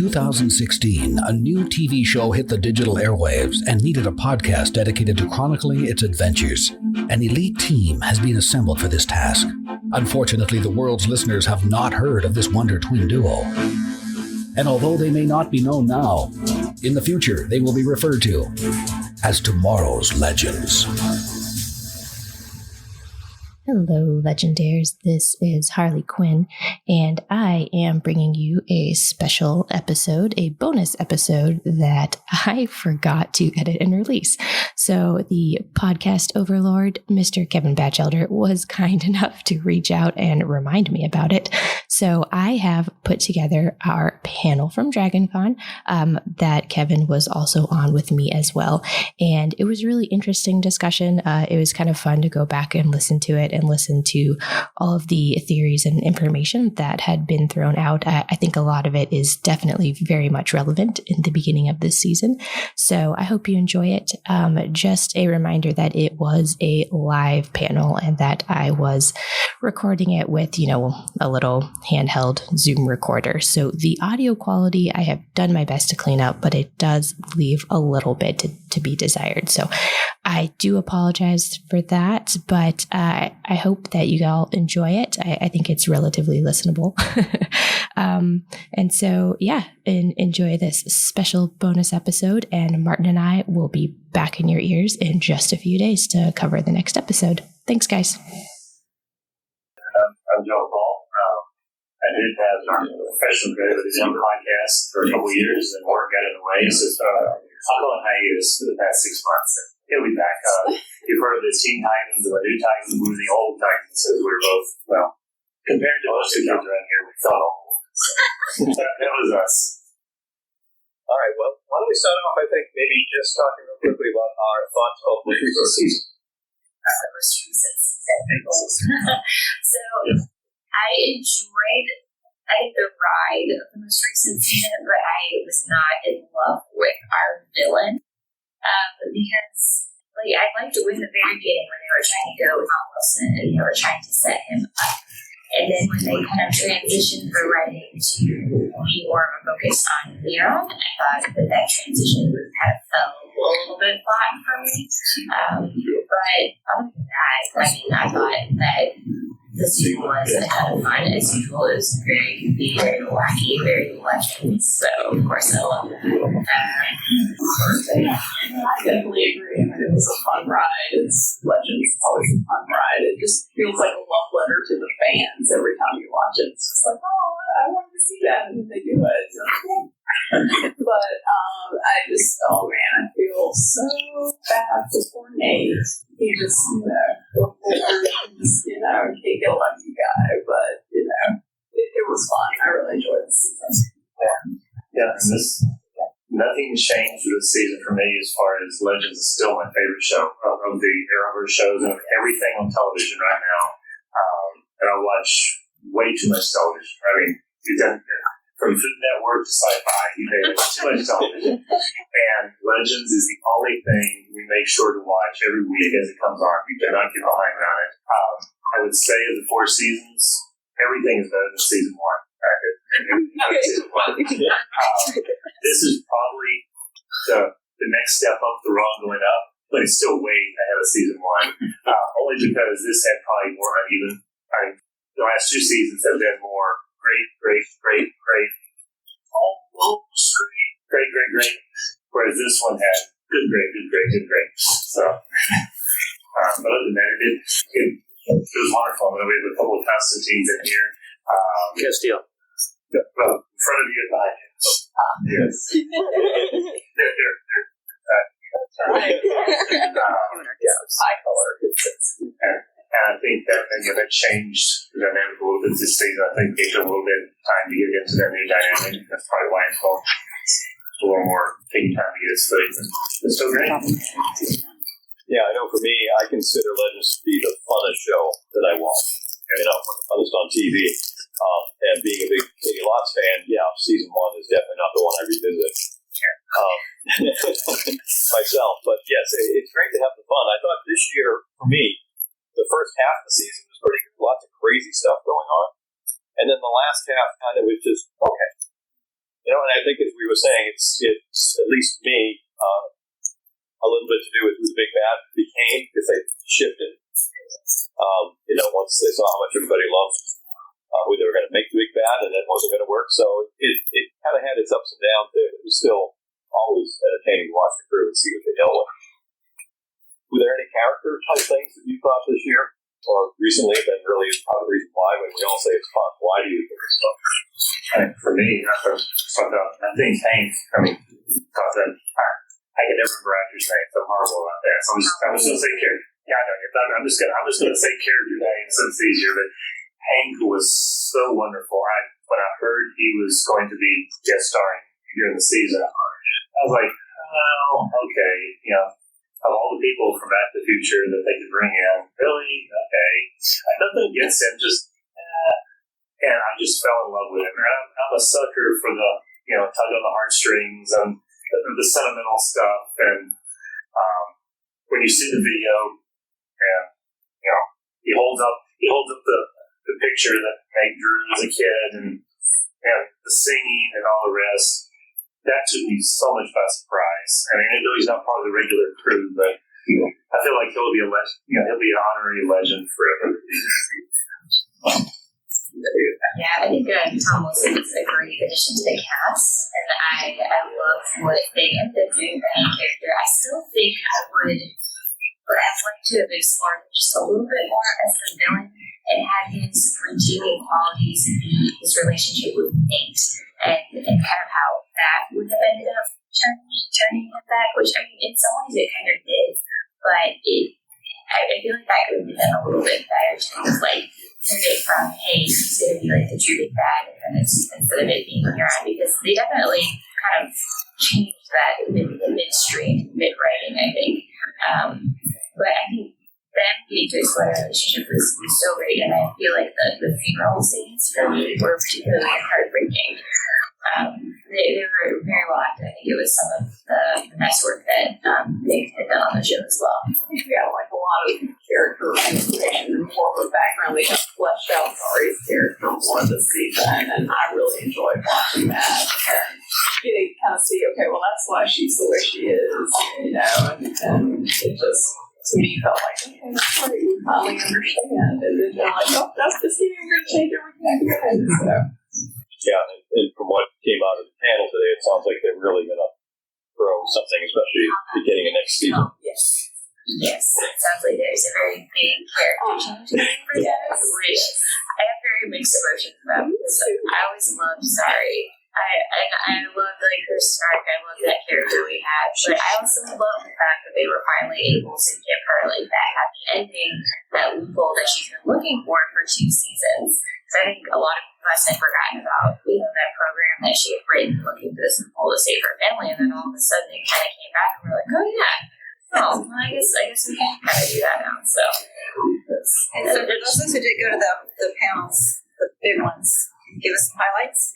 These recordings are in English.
2016, a new TV show hit the digital airwaves and needed a podcast dedicated to chronicling its adventures. An elite team has been assembled for this task. Unfortunately, the world's listeners have not heard of this wonder twin duo. And although they may not be known now, in the future they will be referred to as tomorrow's legends. Hello, Legendaires. This is Harley Quinn, and I am bringing you a special episode, a bonus episode that I forgot to edit and release. So the Podcast Overlord, Mr. Kevin Batchelder, was kind enough to reach out and remind me about it. So I have put together our panel from DragonCon that Kevin was also on with me as well. And it was a really interesting discussion. It was kind of fun to go back and listen to it and listen to all of the theories and information that had been thrown out. I think a lot of it is definitely very much relevant in the beginning of this season. So I hope you enjoy it. Just a reminder that it was a live panel and that I was recording it with, a little handheld Zoom recorder. So the audio quality, I have done my best to clean up, but it does leave a little bit to be desired. So I do apologize for that, but I hope that you all enjoy it. I think it's relatively listenable. And so, enjoy this special bonus episode. And Martin and I will be back in your ears in just a few days to cover the next episode. Thanks, guys. I'm Joe Paul. I did have a professional career with his own podcast for a couple of years, and work got in the way. So I'll go on hiatus for the past 6 months. He'll be back. You've heard of the Teen Titans and the new Titans. We were the old Titans, so we were both, compared to most of the kids around here, we felt old. So that was us. All right, well, why don't we start off, I think, maybe just talking real quickly about our thoughts of the recent season. The most recent season. So, I enjoyed, the ride of the most recent season, but I was not in love with our villain. Because I liked it in the very beginning when they were trying to go with Tom Wilson and they were trying to set him up. And then when they kind of transitioned the writing to be more of a focus on Leon, I thought that transition kind of fell a little bit flat for me. But other than that, I thought that the season was kind of fun as usual. It was very goofy, very wacky, very legends. So of course I love that. I definitely agree. It was a fun ride. It's Legends. It's always a fun ride. It just feels like a love letter to the fans every time you watch it. It's just like, oh, I want to see that, and they do it. So, but I feel so bad for Nate. He just, can't get a lucky guy, but it was fun. I really enjoyed the season. Yeah, and nothing's changed with this season for me as far as Legends is still my favorite show of the Arrowverse shows and everything on television right now. And I watch way too much television. I mean, from Food Network to sci-fi, you pay too much television. And Legends is the only thing we make sure to watch every week as it comes on. We cannot get behind on it. I would say of the 4 seasons, everything is better than season 1. This is probably the next step up the road going up, but it's still way ahead of season 1. Only because this had probably more uneven. The last 2 seasons have been more great, almost great, whereas this one had good, great. So, but other than that, it was wonderful. We have a couple of Constantines in here. Castile. Well, in front of you and behind you. Yes. They're High color. And I think that changed the dynamic a little bit this season. I think it took a little bit of time to get into that new dynamic. That's probably why it's called a little more taking time to get its footing. It's still great. Yeah, I know for me, I consider Legends to be the funnest show that I watch. Funnest on TV. And being a big Katie Lots fan, season 1 is definitely not the one I revisit myself. But yes, it's great to have the fun. I thought this year, for me, the first half of the season was pretty good. Lots of crazy stuff going on. And then the last half kind of was just, okay. And I think as we were saying, it's at least me, a little bit to do with who the big bad became because they shifted. Once they saw how much everybody loved who they were going to make the big bad, and it wasn't going to work. So it kind of had its ups and downs there. It was still always entertaining to watch the crew and see what they dealt with. Were there any character type things that you thought this year or recently that really is part of the reason why when we all say it's fun? Why do you think it's fun? I think for me, I think Hank, thought that I can never remember actors' names. I'm horrible about that. So I'm just going to say character. Yeah, I know. I'm just going to say character names so it's easier. But Hank was so wonderful. When I heard he was going to be guest starring during the season, I was like, oh, okay. Of all the people from Back to the Future that they could bring in, really? Okay. Nothing against him, just, and I just fell in love with him. And I'm a sucker for the, tug on the heartstrings and the sentimental stuff. And when you see the video, and he holds up the picture that Meg drew as a kid, and the singing and all the rest. That took me so much by surprise. I mean, I know he's not part of the regular crew, but I feel like he'll be he'll be an honorary legend forever. Yeah, I think Tom Wilson is a great addition to the cast, and I love what they ended up doing for any character. I still think I'd like to have explored him just a little bit more as the villain and had his redeeming qualities be his relationship with Nate and kind of how that would have ended up turning him back, which, I mean, in some ways it kind of did, but I feel like that could have been done a little bit better to kind of turn it from, hey, he's going to be the true big bad, and then instead of it being Huron, because they definitely kind of changed that midstream, mid-writing, I think. But I think them getting to explore their relationship was so great, and I feel like the funeral scenes for me were particularly heartbreaking. They were very well acted. I think it was some of the best work that they had done on the show as well. Yeah, a lot of character information and more of a background. They have fleshed out Ari's character more this season, and I really enjoyed watching that. Getting to kind of see, okay, well, that's why she's the way she is, and it just, to me, felt like, okay, that's right, you finally understand. And then they're like, oh, that's the scene, we're going to change everything again. So. Yeah, and from what came out of the panel today, it sounds like they're really going to throw something, especially beginning of next season. Yes, it sounds like there's a very big character change for them, which I have very mixed emotions about because I always loved Sorry. I loved her Stark. I loved that character we had, but I also love the fact that they were finally able to give her that happy ending, that loophole that she's been looking for 2 seasons. So I think a lot of us had forgotten about that program that she had written, looking for this loophole to save her family, and then all of a sudden it kind of came back, and we're like, oh yeah. Oh, well, I guess we can kind of do that now. So, and so for those who did go to the panels, the big ones, give us some highlights.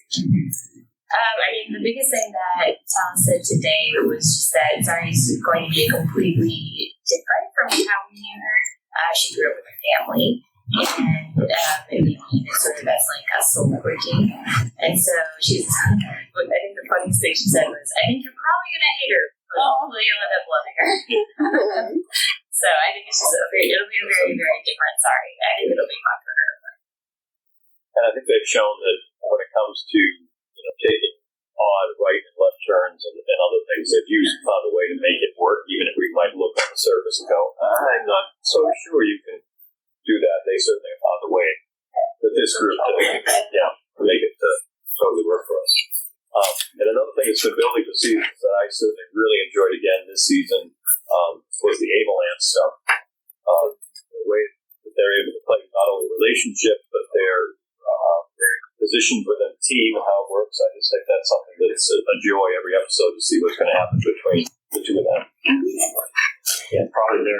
I mean, the biggest thing that Tal said today was just that Zari's going to be completely different from how we knew her. She grew up with her family, and maybe sort of as a celebrity. And so she's, I think the funniest thing she said was, I think you're probably going to hate her, but hopefully you'll end up loving her. So I think it's just it'll be a very, very different Zari. I think it'll be fun for her. And I think they've shown that when it comes to taking odd right and left turns and other things, they've usually found a way to make it work, even if we might look on the surface and go, I'm not so sure you can do that. They certainly have found a way with this group to make it totally work for us. And another thing that's been building for seasons that I certainly really enjoyed again this season was the Avalanche stuff. The way that they're able to play not only relationship, but their position within the team and how it works. I just think that's something that's a joy every episode to see what's going to happen between the two of them. Yeah, probably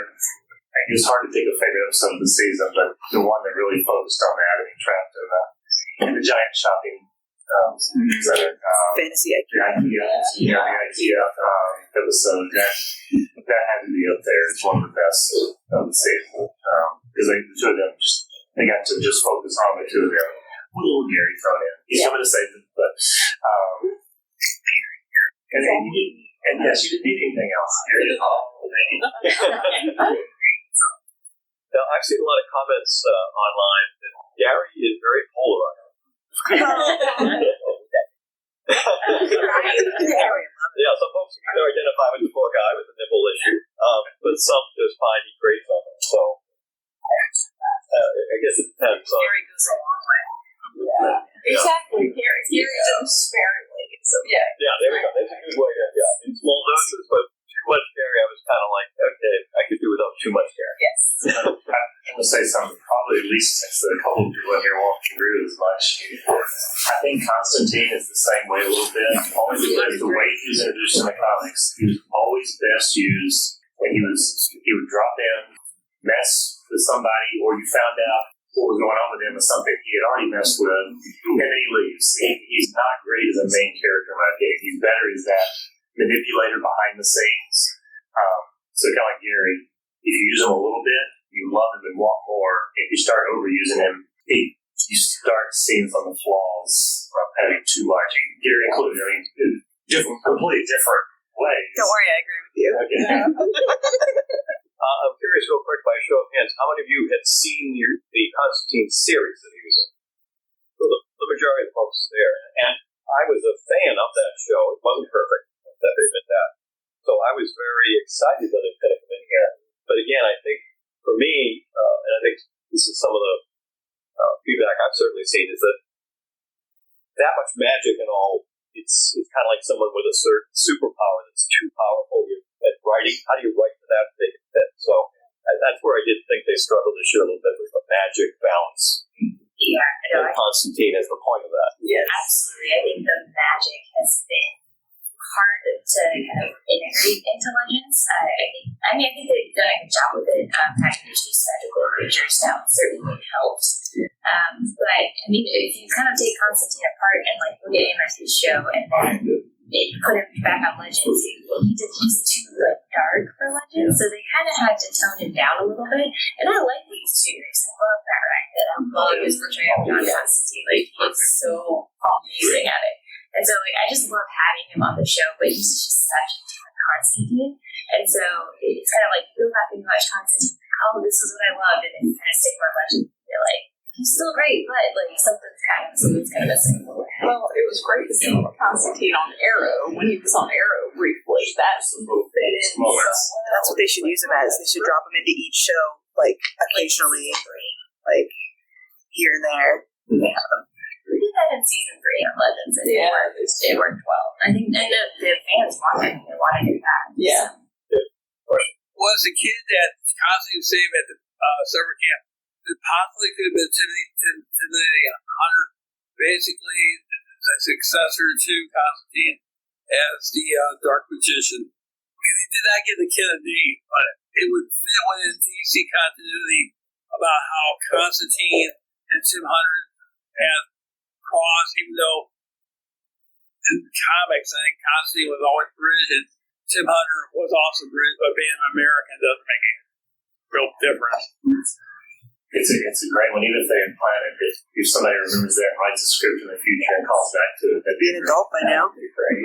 it's hard to think of a favorite episode of the season, but the one that really focused on that and trapped in the giant shopping center. Fantasy IKEA. The IKEA episode. That had to be up there. It's one of the best of the season. Because the two of them they got to just focus on the two of them. A little Gary thrown in. He's coming to save them, but And yes, you didn't need anything else. Now, I've seen a lot of comments online that Gary is very polarized. Yeah, some folks can either identify with the poor guy with the nipple issue, but some just find he grates on them. So, I guess it depends on. Gary goes a long way. Yeah. Exactly. Gary doesn't sparingly. So, yeah. Yeah, there we go. That's a good way to, in small doses, but too much Gary, I was kind of like, okay, I could do without too much Gary. Yes. I'm going to say something, probably at least since a couple of people in here won't agree with as much. I think Constantine is the same way a little bit. Only because the way he was introduced in the comics, he was always best used when he would drop in, mess with somebody, or you found out what was going on with him or something he had already messed with, and then he leaves. He's not great as a main character in my opinion. He's better as that manipulator behind the scenes. So kind of like Gary, if you use him a little bit, you love him and want more. If you start overusing him, you start seeing some of the flaws of having too much. Gary included, I mean, completely different ways. Don't worry, I agree with you. Okay. Yeah. I'm curious, real quick, by show of hands, how many of you had seen the Constantine series that he was in? Well, the majority of the folks there. And I was a fan of that show. It wasn't perfect, I admit that. So I was very excited that it could have come in here. But again, I think for me, and I think this is some of the feedback I've certainly seen, is that much magic and all, it's kind of like someone with a certain superpower that's too powerful at writing. How do you write to that to make it fit? So that's where I did think they struggled this year a little bit with the magic balance. Yeah, and Constantine is the point of that. Yes. Absolutely. I think the magic has been hard to kind of integrate into Legends. I think they've done a good job with it. Kind of introduced magical creatures now certainly helped. But I mean, if you kind of take Constantine apart and like look at him as his show, and then put him back on Legends, he's too dark for Legends, so they kind of had to tone him down a little bit. And I like these two. I love that racket. I love his portrayal of John Constantine. Like, he's so amazing at it. And so, like, I just love having him on the show, but he's just such a different Constantine. And so, it's kind of like, you don't have to watch Constantine, like, oh, this is what I loved, and then you kind of stick more Legends, and you're like, he's still great, but, like, something's kind of missing. Well, it was great to see Constantine on Arrow when he was on Arrow briefly. That's what fit in. So That's what they should use him as. They should drop him into each show, like, occasionally, like, here and there. Yeah. We did that in season 3 on Legends, and it worked well. I think the fans wanted it back. Yeah. Was a kid that Constantine saved at the summer camp that possibly could have been Timothy Hunter, basically a successor to Constantine as the Dark Magician. I mean, they did not get the kid a name, but it would fit within DC continuity about how Constantine and Tim Hunter had crossed, even though in the comics, I think Constantine was always British and Tim Hunter was also British, but being American doesn't make any real difference. It's a great one, even if they implant it. If somebody remembers that and writes a script in the future and calls back to it, that'd be an adult by now. Great.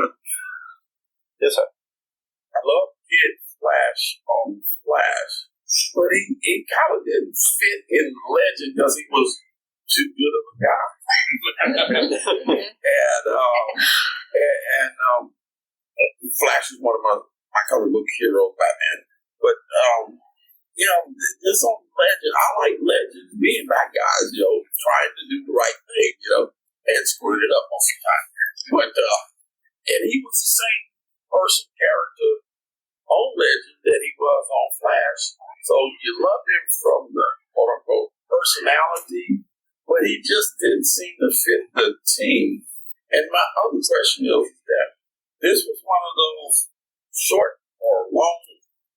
Yes, sir. I love Kid Flash on Flash, but he kind of didn't fit in Legend because he was too good of a guy. and Flash is one of my comic book heroes, Batman. But this on Legend, I like Legends being bad guys, trying to do the right thing, and screwing it up most of the time. But and he was the same character on Legend that he was on Flash. So you loved him from the quote unquote personality, but he just didn't seem to fit the team. And my other question is that this was one of those short or long,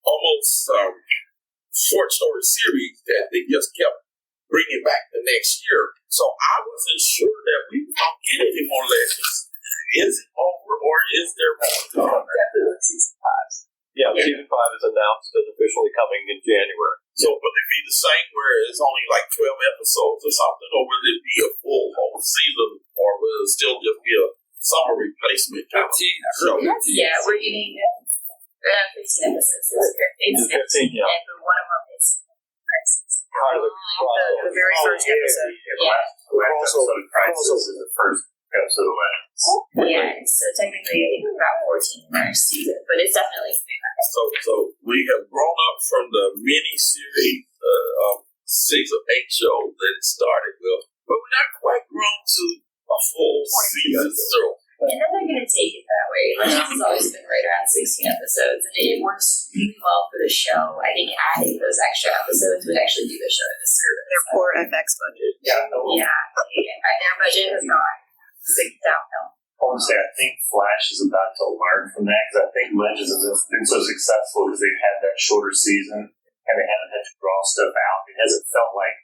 almost short story series that they just kept bringing back the next year. So I wasn't sure that we were going to get any more Legends. Is it over, or is there more to come? Definitely season 5. Yeah, season 5 is announced and officially coming in January. So will it be the same where it's only like 12 episodes or something, or will it be a full whole season, or will it still just be a summer replacement? basement kind of show. Yeah, we're getting 15 episodes. It's 15, yeah. And one of them is Crisis. Part of the The very first episode. The last episode of Crisis is the first episode of Legends. Yeah, so technically I think we're about 14 in our season, but it's definitely So we have grown up from the mini series 6 or 8 shows that it started with, but we're not quite grown to a full season. So and then they're going to take it that way. Legends has always been right around 16 episods, and it works really well for the show. I think adding those extra episodes would actually do the show a disservice. Their poor FX budget. Yeah, their budget has gone downhill. Honestly, I think Flash is about to learn from that because I think Legends has been so successful because they've had that shorter season and they haven't had to draw stuff out. It hasn't felt like,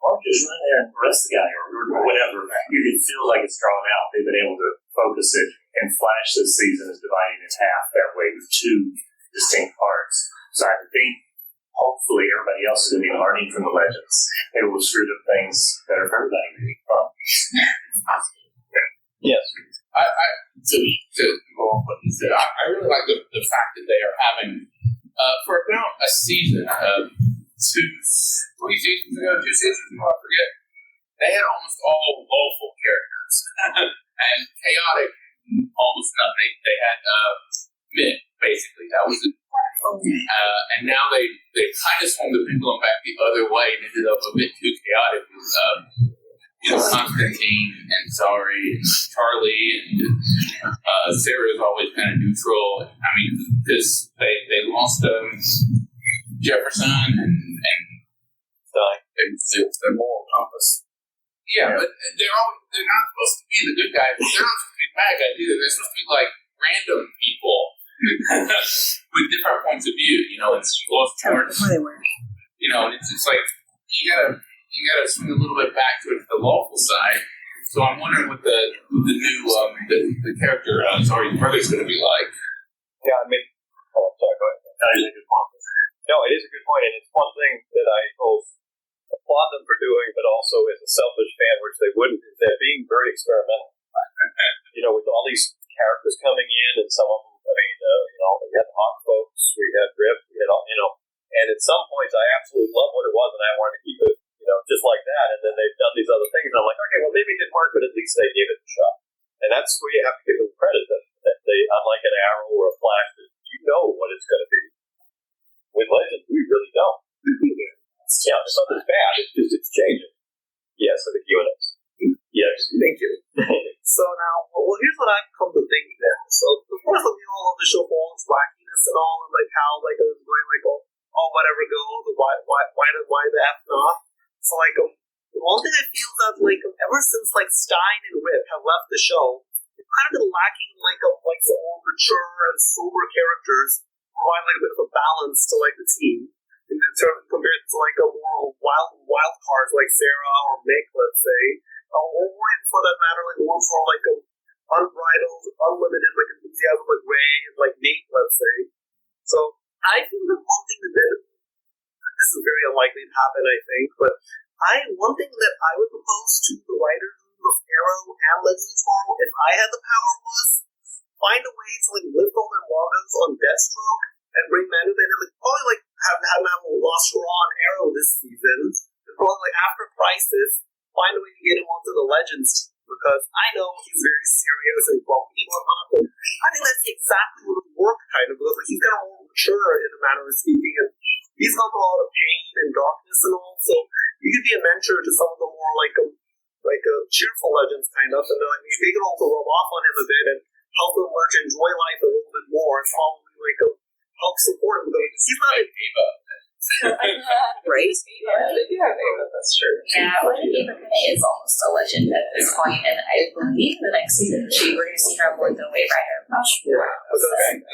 oh, just run there and arrest the guy or whatever. It feels like it's drawn out. They've been able to focus it, and Flash this season is dividing in half that way with 2 distinct parts. So I think hopefully everybody else is going to be learning from the Legends. They will screw up things better for everybody. Yes. To go off what he said, I really like the fact that they are having, for about a season, 2 seasons ago, I forget, they had almost all lawful characters and chaotic, almost nothing. They had Mitt, basically. That was it. And now they kind of swung the pendulum back the other way and ended up a bit too chaotic with Constantine and Zari and Charlie and Sarah is always kind of neutral. I mean, because they lost Jefferson and their moral compass. Yeah, but they're not supposed to be the good guys. They're not supposed to be bad guys either. They're supposed to be like random people with different points of view. You know, it's and it's like you gotta swing a little bit back to the lawful side. So I'm wondering what the new the character Zari's brother's going to be like. Yeah, I mean, sorry, go ahead. That is a good point. No, it is a good point, and it's one thing that I both applaud them for doing, but also as a selfish fan, which they wouldn't, is they're being very experimental. With all these characters coming in, and some of them, we had the Hawk folks, we had Rip, we had and at some points I absolutely loved what it was, and I wanted to keep it, just like that, and then they've done these other things, and I'm like, okay, well, maybe it didn't work, but at least they gave it a shot. And that's where you have to give them credit, that they, unlike an Arrow or a Flash, you know what it's going to be. With Legends, we really don't. If something's bad, it's changing. Yes, I think you and us. Yes. Thank you. So now, here's what I've come to think now. So, of course, we all love the show for all its wackiness and all, and like how it was going whatever goes, why the F not? So one thing I feel that ever since Stein and Rip have left the show, they've kind of been lacking some more mature and sober characters provide a bit of a balance to the team. In terms compared to a more wild cards like Sarah or Mick, let's say, or for that matter, the ones who are unbridled, unlimited enthusiasm like Ray and Nate, let's say. So I think that one thing this is very unlikely to happen, I think, but one thing that I would propose to the writers of Arrow and Legends Tomorrow, if I had the power, was find a way to lift all their logos on Deathstroke and bring Manu in, and probably have a lost Raw on Arrow this season, and probably after Crisis, find a way to get him onto the Legends team, because I know he's very serious and bumpy and whatnot, but I think that's exactly what would work, because he's kind of more mature in a manner of speaking, and he's gone through a lot of pain and darkness and all, so he could be a mentor to some of the more cheerful Legends and then they could also rub off on him a bit and help him learn to enjoy life a little bit more and probably help support him, because he's not Ava. Right? Yeah, they do have Ava, that's true. Yeah, I think Ava is almost a legend at this point, and I believe the next season we're going to see her more than Wave Rider. The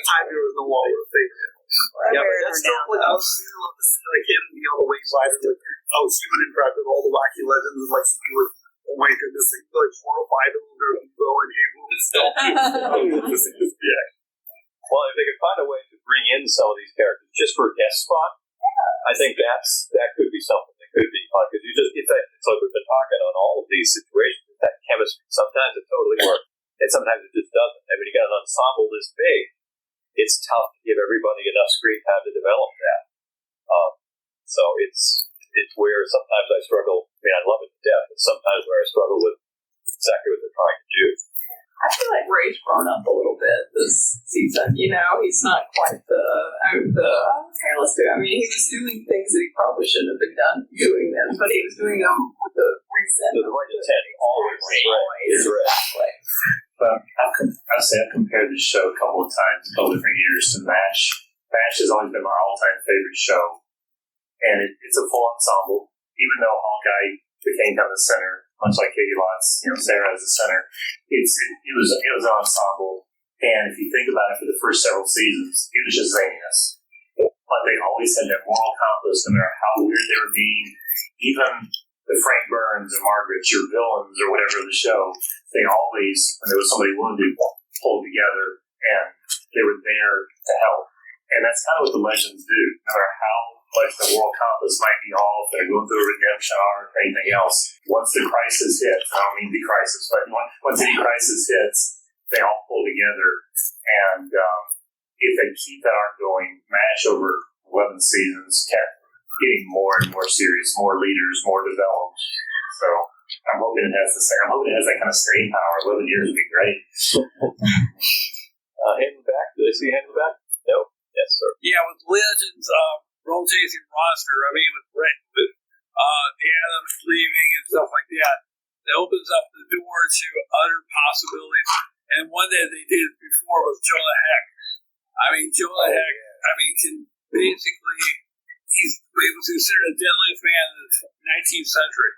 time here is no longer a thing. Yeah, but that's still I was really love to see him be on the Wave Rider, how he would interact with all the wacky legends and oh my goodness, he's horrified of their ego and able to still Well, if they could find a way to bring in some of these characters just for a guest spot, I think that could be something that could be fun, because it's like we've been talking on all of these situations, that chemistry. Sometimes it totally works, And sometimes it just doesn't. And when you got an ensemble this big, it's tough to give everybody enough screen time to develop that. So it's where sometimes I struggle. I mean, I love it to death, but sometimes where I struggle with exactly what they're trying to do. I feel like Ray's grown up a little bit this season. He's not quite okay, let's do it. I mean, he was doing things that he probably shouldn't have been doing them, but he was doing them with the reason. The right intent always is right. Exactly. But I've compared this show a couple of times, a couple different years to MASH. MASH has always been my all-time favorite show, and it's a full ensemble. Even though Hawkeye became kind of the center, much like Katie Lots, Sarah as the center, it was an ensemble. And if you think about it, for the first several seasons, it was just zaniness. But they always had their moral compass, no matter how weird they were being. Even the Frank Burns and Margaret, your villains or whatever of the show, they always, when there was somebody wounded, pulled together, and they were there to help. And that's kind of what the legends do. No matter how much the moral compass might be off, they're going through a redemption arc or anything else, once the crisis hits, I don't mean the crisis, but once any crisis hits, they all pull together. And if they keep that arc going, MASH over 11 seasons kept getting more and more serious, more leaders, more developed. So I'm hoping it has that kind of staying power. 11 years would be great. Hand in the back. Did I see a hand in the back? No. Yes, sir. Yeah, with Legends rotating roster, I mean, with the Adams leaving and stuff like that, it opens up the door to other possibilities. And one that they did before was Jonah Heck. I mean, Jonah Heck, can basically, he was considered the deadliest man in the 19th century,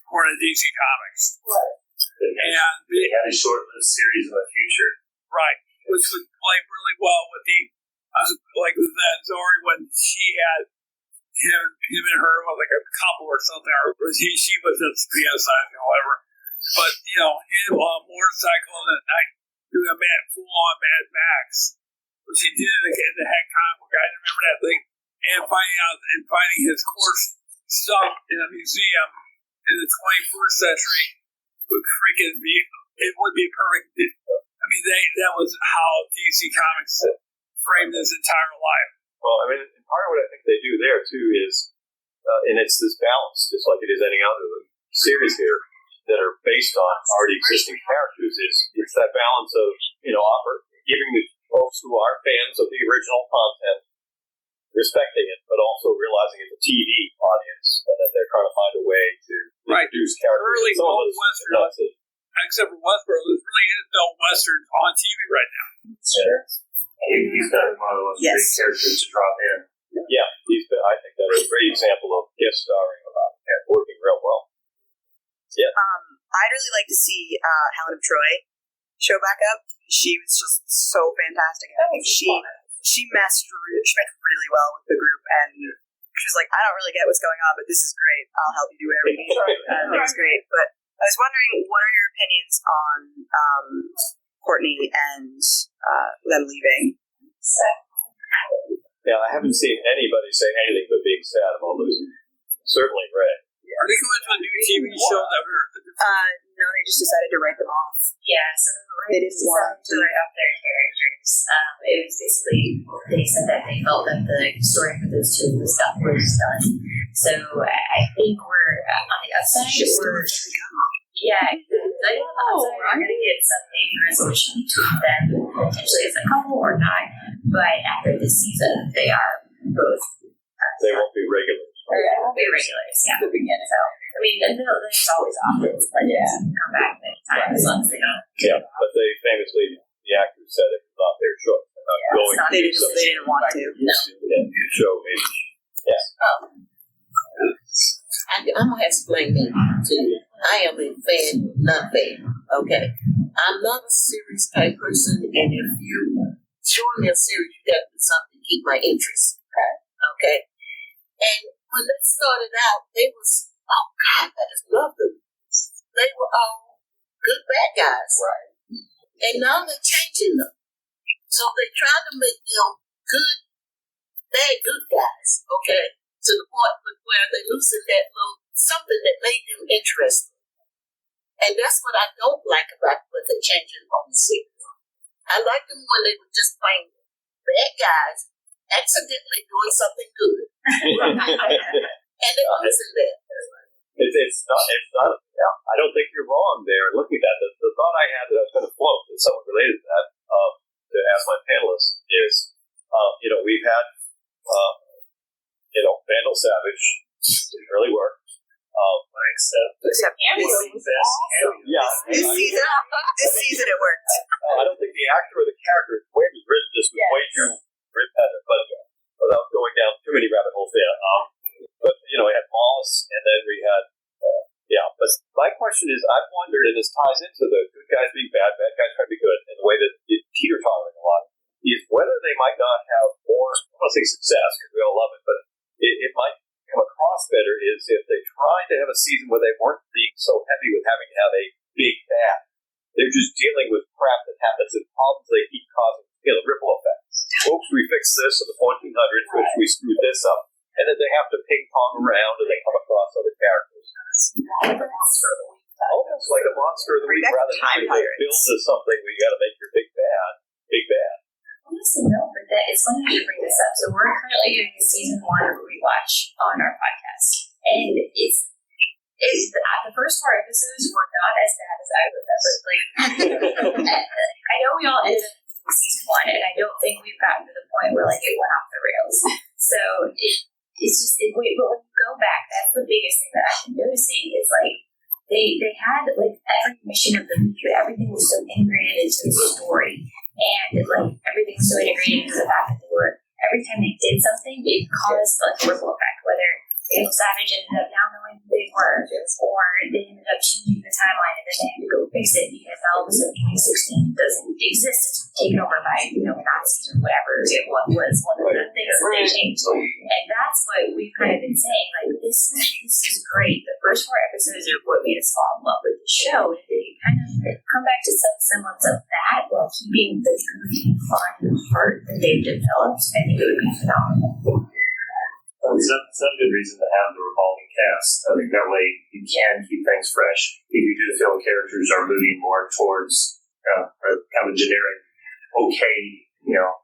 according to DC Comics. Right. And they had a short-lived series in the future. Right, which would play really well with with that Zori when she had him and her was like a couple or something, or she was just PSI or whatever. But, him on a motorcycle and doing a full-on Mad Max, which he did in the Heck comic book. I remember that thing. And finding his corpse stuff in a museum in the 21st century would it would be perfect. I mean, that was how DC Comics framed his entire life. Well, I mean, and part of what I think they do there, too, is, and it's this balance, just like it is any other series here, that are based on already existing characters, it's that balance of, giving the folks who are fans of the original content, respecting it, but also realizing it's a TV audience, and that they're trying to find a way to introduce characters. Early old Western, except for Westworld, there really is no Western on TV right now. Sure. He's got one of those great characters to drop in. Yeah, I think that's a great example of guest starring and working real well. Yeah. I'd really like to see Helen of Troy show back up. She was just so fantastic. I think she meshed really well with the group, and she was like, I don't really get what's going on, but this is great. I'll help you do whatever you need to do. And it was great. But I was wondering, what are your opinions on Courtney and them leaving? Yeah, I haven't seen anybody say anything but being sad about losing. Certainly Ray. Are they going to a new TV show that we're... No, they just decided to write them off. Yeah, so they didn't want to write off their characters. It was basically, they said that they felt that the story for those two was done. So I think we're on the upside. We're going to get some maybe resolution between them, potentially as a couple or not. But after this season, they are both. They won't be regulars. They won't be regulars, yeah. The beginning. So, I mean, there's always options, but they can come back anytime as long as they don't. Yeah, but they famously, the actors said it was not their choice. They're not going to. They didn't want to. No. Show maybe. Yes. I'm going to explain that to you. I am a fan, not fan. Okay. I'm not a series type person, and if you show me a series, you got to do something to keep my interest. Okay. And when they started out, they was, oh God, I just love them. They were all good bad guys. Right. And now they're changing them. So they're trying to make them good guys, okay? To the point where they loosen that little something that made them interesting. And that's what I don't like about what they're changing on the series. I like them when they were just playing bad guys accidentally doing something good. And it wasn't that. It's not, yeah, I don't think you're wrong there. Looking at that, the thought I had that I was going to float, and somewhat related to that, to ask my panelists is, we've had, Vandal Savage didn't really work. Except Cameo was awesome. Yeah. this season it worked. I don't think the actor or the character, the way it was written, just was way too repetitive, but without going down too many rabbit holes there. But, we had Moss, and then we had, but my question is, I've wondered, and this ties into the good guys being bad guys trying to be good, and the way that you teeter-tottering a lot, is whether they might not have more, I don't want to say success, because we all love it, but it might come across better is if they tried to have a season where they weren't being so heavy with having to have a big bad. They're just dealing with crap that happens and problems they keep causing, ripple effects. Oops, we fixed this in the 1400s, which we screwed this up. And then they have to ping pong around and they come across other characters. Almost like a monster of the week, rather than build to something where you got to make your big bad. Listen, no, but it's funny you bring this up. So we're currently doing a season 1 rewatch on our podcast, and it's the first 4 episodes were not as bad as I remember. I know we all ended up season 1, and I don't think we've gotten to the point where it went off the rails. So it's just but when you go back, that's the biggest thing that I've been noticing is they had every mission of the week, everything was so integrated into the story, and everything was so integrated into the fact that they were, every time they did something, it caused a ripple effect, whether Vandal Savage ended up now knowing who they were, or they ended up changing the timeline and then they had to go fix it because now all of a sudden 2016 doesn't exist. It's taken over by, Nazis or whatever it was one of the things that they changed. And that's what we've kind of been saying, this is great. The first 4 episodes are what made us fall in love with the show. And if they kind of come back to some semblance of that while keeping the goofy, fun part that they've developed, I think it would be phenomenal. It's not a good reason to have the revolving cast. I think that way you can keep things fresh. If you do feel characters are moving more towards kind of generic,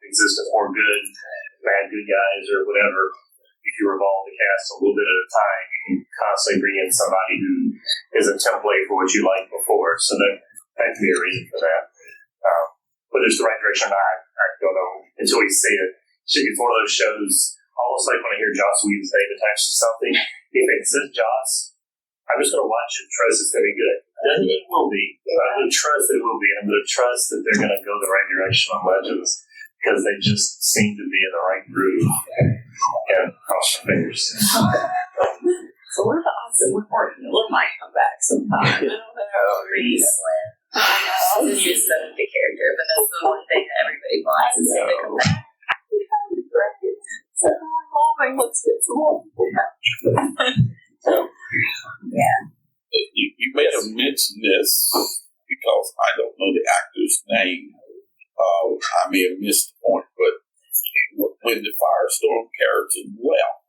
existence, or good, bad good guys, or whatever, if you revolve the cast a little bit at a time, you can constantly bring in somebody who is a template for what you liked before. So that can be a reason for that. Whether it's the right direction or not, I don't know until we see it. It's one of those shows. Almost like when I hear Joss Whedon's name attached to something, if it says Joss, I'm just going to watch it and trust it's going to be good. It will be. I'm going to trust it will be. I'm going to trust that they're going to go the right direction on Legends because they just seem to be in the right groove. And cross your fingers. So what are the odds that Miller might come back sometime? I don't know. Pretty slim. It's just the character, but that's the one thing that everybody wants is him to come back. So, let's get some more. Yeah. You may have mentioned this because I don't know the actor's name. I may have missed the point, but when the Firestorm character left,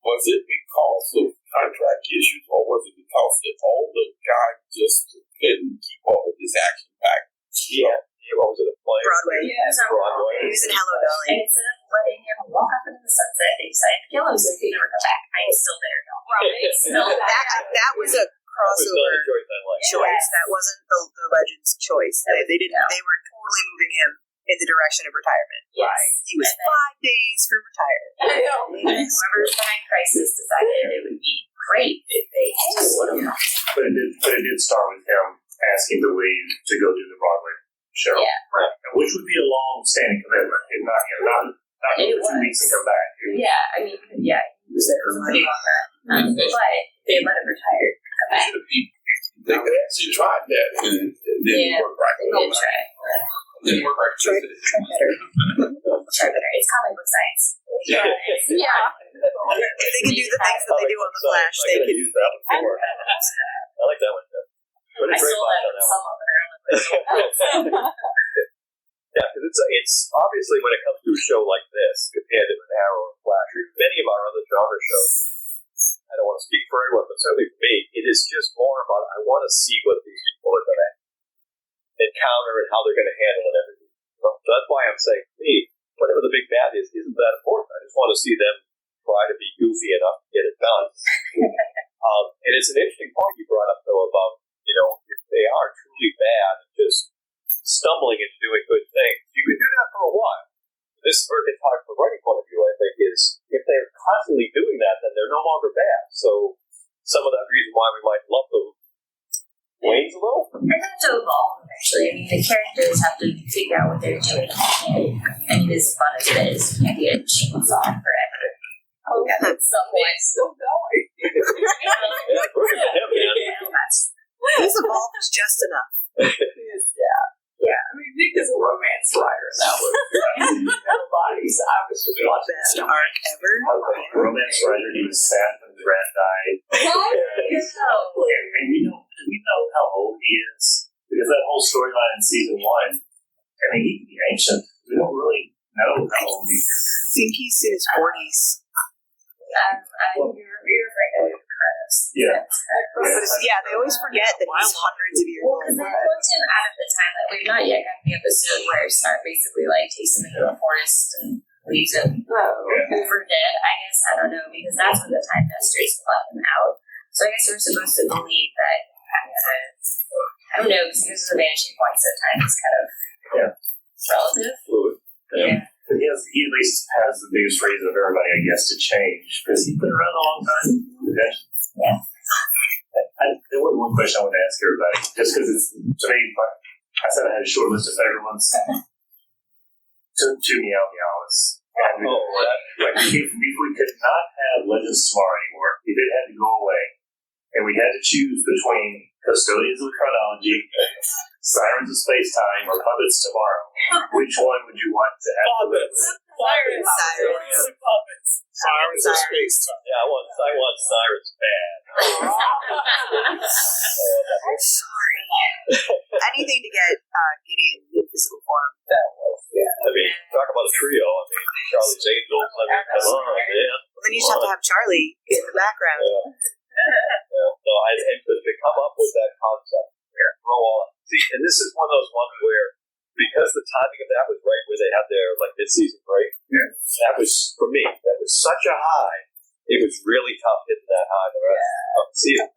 was it because of contract issues, or was it because the older guy just couldn't keep up with his action pack? Yeah. What was it, a play? Broadway. Yeah, it was on Broadway. He was in Hello Dolly. And instead of letting him walk off into the sunset, they decided to kill him so he could never come back. I am still there, no. It's still that was a crossover choice. That wasn't the Legends choice. They didn't. They were totally moving him in the direction of retirement. Yes. He was 5 days from retired. I know. And whoever's behind Crisis decided it would be great if they just would have. But it did start with him asking to leave to go do the Broadway show. Yeah. Right. Which would be a long-standing commitment. And not go for 2 weeks and come back. He was there for a pretty long time. But they let him retire. Come back. They actually tried that and it didn't work right. They did try. Didn't work right. Try better. It's comic book science. Yeah. If they can do the things that they do on The Flash, they can use that one before. I like that one too. I still have some of it. Yeah, because it's obviously when it comes to a show like this, compared to an Arrow or Flash, or many of our other genre shows, I don't want to speak for everyone, but certainly for me, it is just more about I want to see what these people are going to encounter and how they're going to handle it. Everything. So that's why I'm saying, to me, whatever the big bad is, isn't that important. I just want to see them try to be goofy enough to get it done. And it's an interesting point you brought up, though, about, if they are truly bad and just stumbling into doing good things, you can do that for a while. This is where it gets hard from a writing point of view, I think, is if they're constantly doing that, then they're no longer bad. So some of that reason why we might love them wanes a little. And they have to evolve, actually. I mean, the characters have to figure out what they're doing. And as fun as it is, you can't get a chainsaw forever. Oh, yeah, that's somewhat still going. He's evolved just enough. Yeah. I mean, Nick is a romance writer. That was nobody's. I was just watching best arc ever. Romance writer, he was sad when his rat died. And do we know how old he is? Because that whole storyline in season 1, I mean, he could be ancient. We don't really know how old he is. I think he's in his 40s. You're referring to Chris. Yeah. They always forget that he's hundreds of years old. Because they looked him out of the time that we've not yet gotten the episode where Stark basically takes him into the forest and leaves him for dead. I guess I don't know, because that's when the Time Masters let him out. So I guess we're supposed to believe that. I don't know, because this is a vanishing point, so time is kind of relative. Fluid. Yeah. But he at least has the biggest reason of everybody, I guess, to change, because he's been around a long time. Yeah. There was one question I wanted to ask everybody, just because it's, to me, I said I had a short list of favorite ones. Two meow meows. If we could not have Legends Tomorrow anymore, if it had to go away, and we had to choose between Custodians of the Chronology, Sirens of Space-Time, or Puppets Tomorrow, which one would you want to have? Puppets. Sirens of Space-Time. Yeah, I want Sirens bad. Sorry. Anything to get Gideon in physical form. I mean, talk about a trio. I mean, Charlie's Angels. I mean, come on, man. Well, then you just have to have Charlie in the background. No, I think that they come up with that concept. Throw all. See, and this is one of those ones where, because the timing of that was right where they had their mid-season break, that was, for me, that was such a high. It was really tough hitting that high the rest of the season.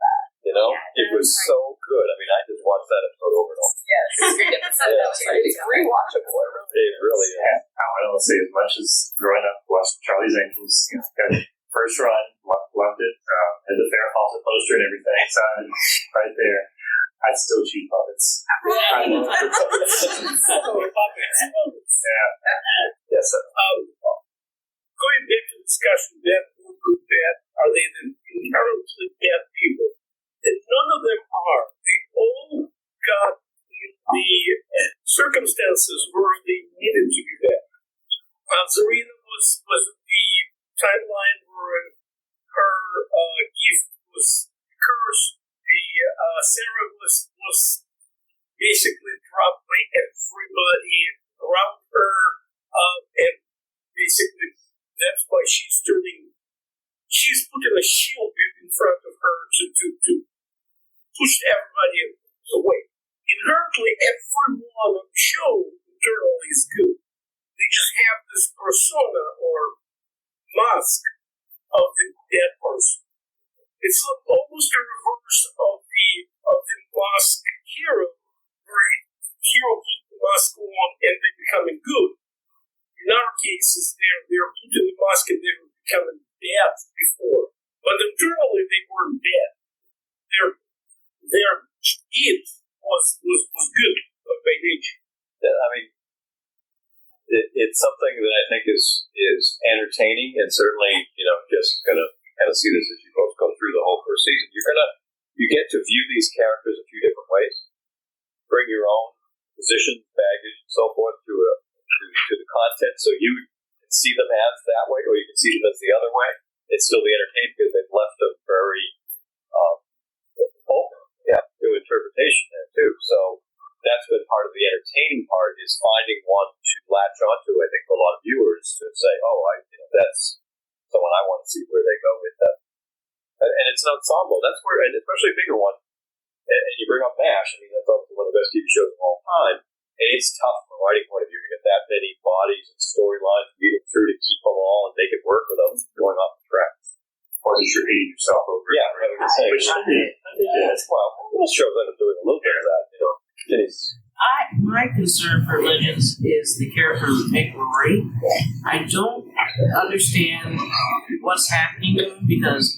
It was so good. I mean, I just watched that episode over and over. Yeah, it's a great episode. It's rewatchable. It really is. I don't say as much as growing up watching Charlie's Angels. First run, loved it. Had the Farrah Fawcett poster and everything signed right there. I'd still choose Puppets. I love Puppets. Yeah. Yes, sir. Going back to the discussion, bad, good, bad, are they the inherently bad people? And none of them are. They all got the circumstances where they needed to be bad. Zarina was the timeline where her gift was cursed. Sarah was basically dropped by everybody around her, and basically that's why she's putting a shield in front of her to push everybody away. Inherently, everyone on the show internally is good. They just have this persona or mask of the dead person. It's almost a reverse of the mask hero, where hero put the mask on and they're becoming good. In our cases, they're putting the mask and they're becoming bad before, but internally they weren't bad. Their it was good by nature. I mean, it's something that I think is entertaining, and certainly, just going to kind of see this as you both go through the whole first season. You get to view these characters a few different ways, bring your own positions, baggage, and so forth to the content, so you can see them as that way, or you can see them as the other way. It's still the entertainment because they've left them very open to interpretation there too. So that's been part of the entertaining part, is finding one to latch onto. I think for a lot of viewers to say, "Oh, that's someone I want to see where they go with that." And it's an ensemble. That's where, and especially a bigger one. And you bring up MASH. I mean, that's obviously one of the best TV shows of all time. And it's tough from a writing point of view to get that many bodies and storylines to get through to keep them all and make it work without going off the track. Or just repeating yourself over. Yeah, rather than saying. Well, most shows end up doing a little bit of that, you know. My concern for Legends is the character of Nick Rory. I don't understand what's happening to him because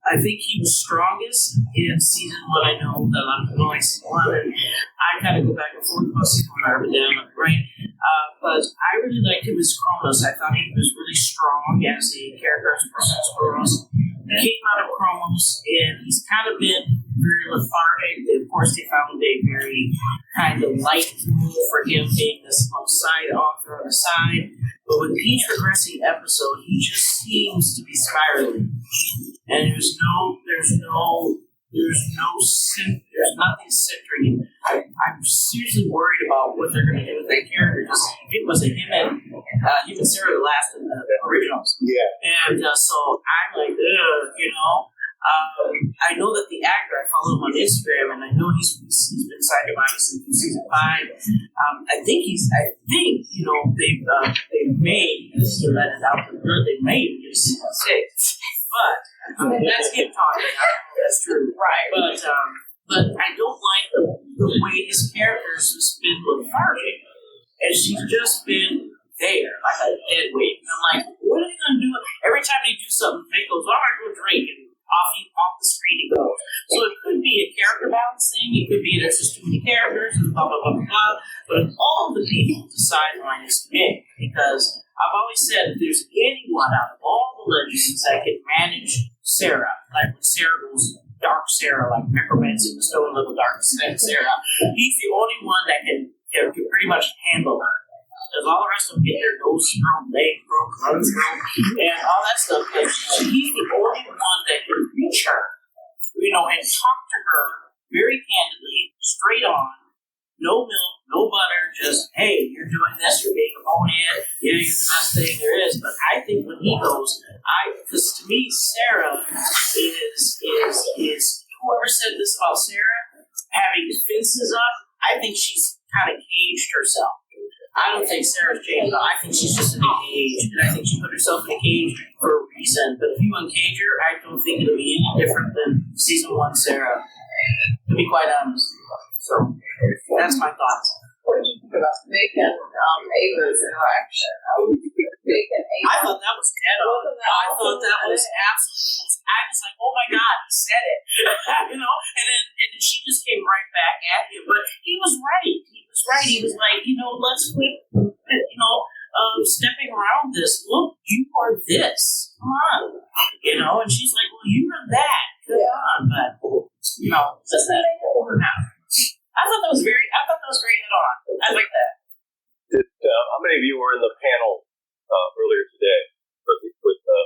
I think he was strongest in season 1. I know that I'm going season 1, and I kind of go back and forth about season 1 up and down, right? But I really liked him as Kronos. I thought he was really strong as a character, as a person as Kronos. He came out of Kronos, and he's kind of been very lethargic. Of course, they found a very kind of light move for him being this side author on the side. But with each progressing episode, he just seems to be spiraling. And there's nothing centering him. I'm seriously worried about what they're going to do with that character. Because it was him and Sarah the last of the originals. Yeah. And so I'm like, you know. I know that the actor, I follow him on Instagram, and I know he's been signed to mine since season 5. I think you know they may let it out the bird. They may even get a season 6, but that's him talking. I don't know if that's true, right? But I don't like the way his character's just been lethargic, and she's just been there like a dead weight. And I'm like, what are they gonna do? Every time they do something, Nick goes, "All right, go drink." And off the screen he goes. So it could be a character balance thing. It could be there's just too many characters and blah, blah, blah, blah, blah. But all of the people decide mine is Nick. Because I've always said if there's anyone out of all the legends that can manage Sarah, like when Sarah goes dark Sarah, like necromancy, the stone level dark Sarah, he's the only one that can pretty much handle her. Because all the rest of them get their nose broke, legs broke, lungs broke, and all that stuff. But he's the only one that can reach her, you know, and talk to her very candidly, straight on, no milk, no butter, just, hey, you're doing this, you're being a bonehead, yeah, you're the best thing there is. But I think when he goes, because to me, Sarah is whoever said this about Sarah, having defenses up, I think she's kind of caged herself. I don't think Sarah's changed. I think she's just in a cage, and I think she put herself in a cage for a reason. But if you uncage her, I don't think it'll be any different than season 1 Sarah, to be quite honest. So that's my thoughts. What did you think about Nick and Ava's interaction? I thought that was dead on. I thought that was absolutely. I was like, oh my God, he said it, you know. And then she just came right back at him. But he was right. He was like, you know, let's quit, you know, stepping around this. Look, you are this. Come on, you know. And she's like, well, you are that. Come on, but you know, just that over now. I thought that was very head on. I like that. How many of you were in the panel earlier today with the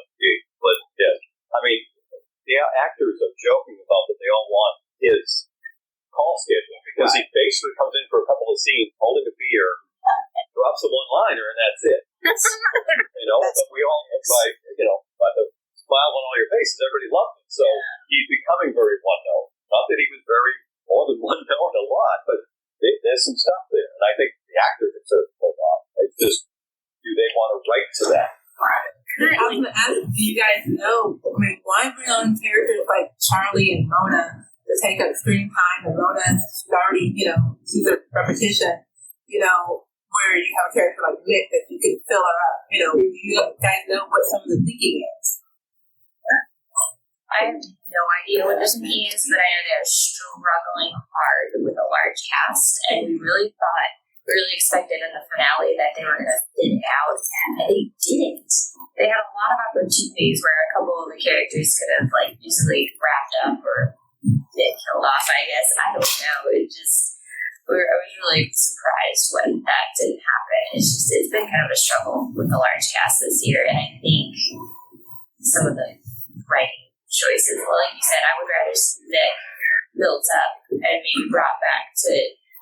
Legend guest? I mean, the actors are joking about that they all want his call schedule because he basically comes in for a couple of scenes holding a beer, drops a one-liner, and that's it. You know, but we all look like, you know, by the smiles on all your faces, everybody loved him. So he's becoming very one-note. Not that he was very more than one-note a lot, but there's some stuff there. And I think the actors have sort of pulled off. It's just, do they want to write to that? Right. I was going to ask, do you guys know, I mean, why bring on characters like Charlie and Mona to take up screen time? And Mona, she's already, you know, she's a repetition, you know, where you have a character like Nick that you can fill her up. You know, you guys know what some of the thinking is. I have no idea what this means, but I know they're struggling hard with a large cast, and we really expected in the finale that they were going to thin it out, and they didn't. They had a lot of opportunities where a couple of the characters could have like easily wrapped up or been killed off, I guess. I don't know. I was really surprised when that didn't happen. It's been kind of a struggle with the large cast this year, and I think some of the writing choices, well, like you said, I would rather see Nick built up and maybe brought back to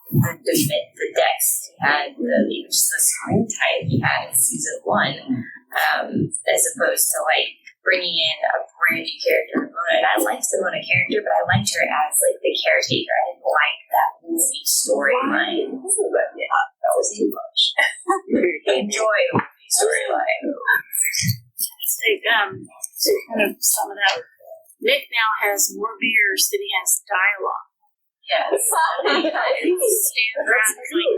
the decks he had, even just the screen time he had in season 1, as opposed to like bringing in a brand new character, Ramona. And I liked the Ramona character, but I liked her as like the caretaker. I didn't like that movie storyline. But yeah, that was too much. Enjoy the movie storyline. To kind of sum it up, Nick now has more beers than he has dialogue. Yes. He stands around and is like,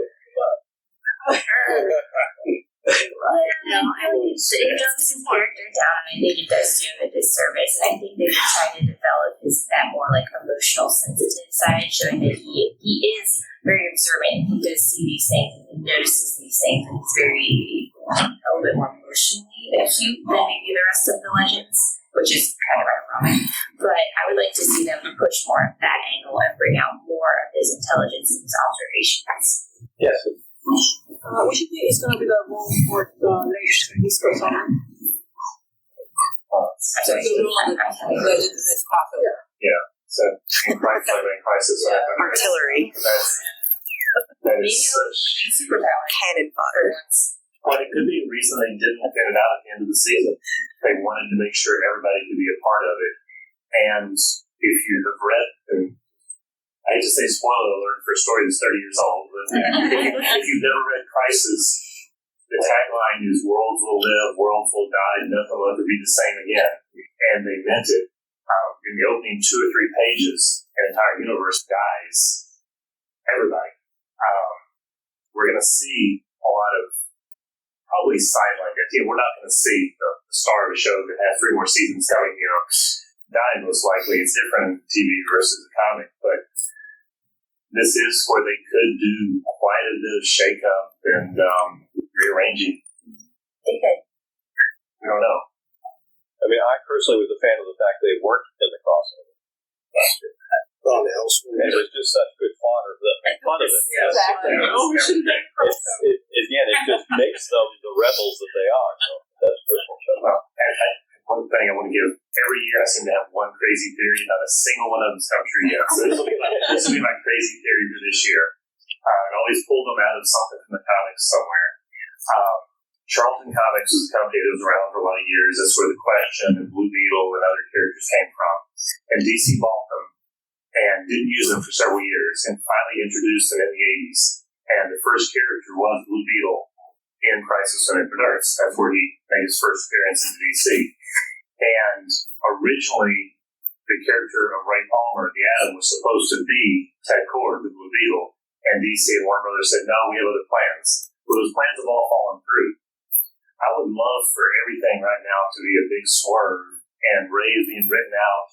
It dumbs his character down, and I think it does do him a disservice. And I think they've been trying to develop that more like emotional, sensitive side, showing that he is very observant. He does see these things, and he notices these things, and he's very a little bit more emotionally acute than maybe the rest of the legends, which is kind of ironic. But I would like to see them push more of that angle and bring out more of his intelligence and his observations. Yes. What do you think is going to be the role for the next East Coast Army? Yeah. So in Crisis, artillery. That is cannon fodder. But it could be a reason they didn't get it out at the end of the season. They wanted to make sure everybody could be a part of it. And if you have read, and I hate to say spoiler alert for a story that's 30 years old, but if you've never read Crisis, the tagline is "Worlds will live, worlds will die, nothing will ever be the same again." And they meant it. In the opening 2 or 3 pages, an entire universe dies. Everybody. We're going to see a lot of probably sideline guys. We're not going to see the star of a show that has 3 more seasons coming, die most likely. It's different in TV versus a comic, but this is where they could do quite a bit of shake-up and rearranging. They could. I don't know. I mean, I personally was a fan of the fact they weren't in the crossover last year. It was just such good fun of it. Exactly. We should have done crossover. Again, it just makes them the rebels that they are. So that's personal show. Well, one thing I want to give every year, I seem to have one crazy theory. Not a single one of them's come true yet. So this will be my crazy theory for this year. I always pull them out of something from the comics somewhere. Charlton Comics was a company that was around for a lot of years. That's where the Question and Blue Beetle and other characters came from. And DC bought them and didn't use them for several years, and finally introduced them in the 80s. And the first character was Blue Beetle in Crisis on Infinite Earths. That's where he made his first appearance in DC. And originally, the character of Ray Palmer, the Atom, was supposed to be Ted Kord, the Blue Beetle. And DC and Warner Brothers said, no, we have other plans. Well, those plans have all fallen through. I would love for everything right now to be a big swerve and Ray is being written out,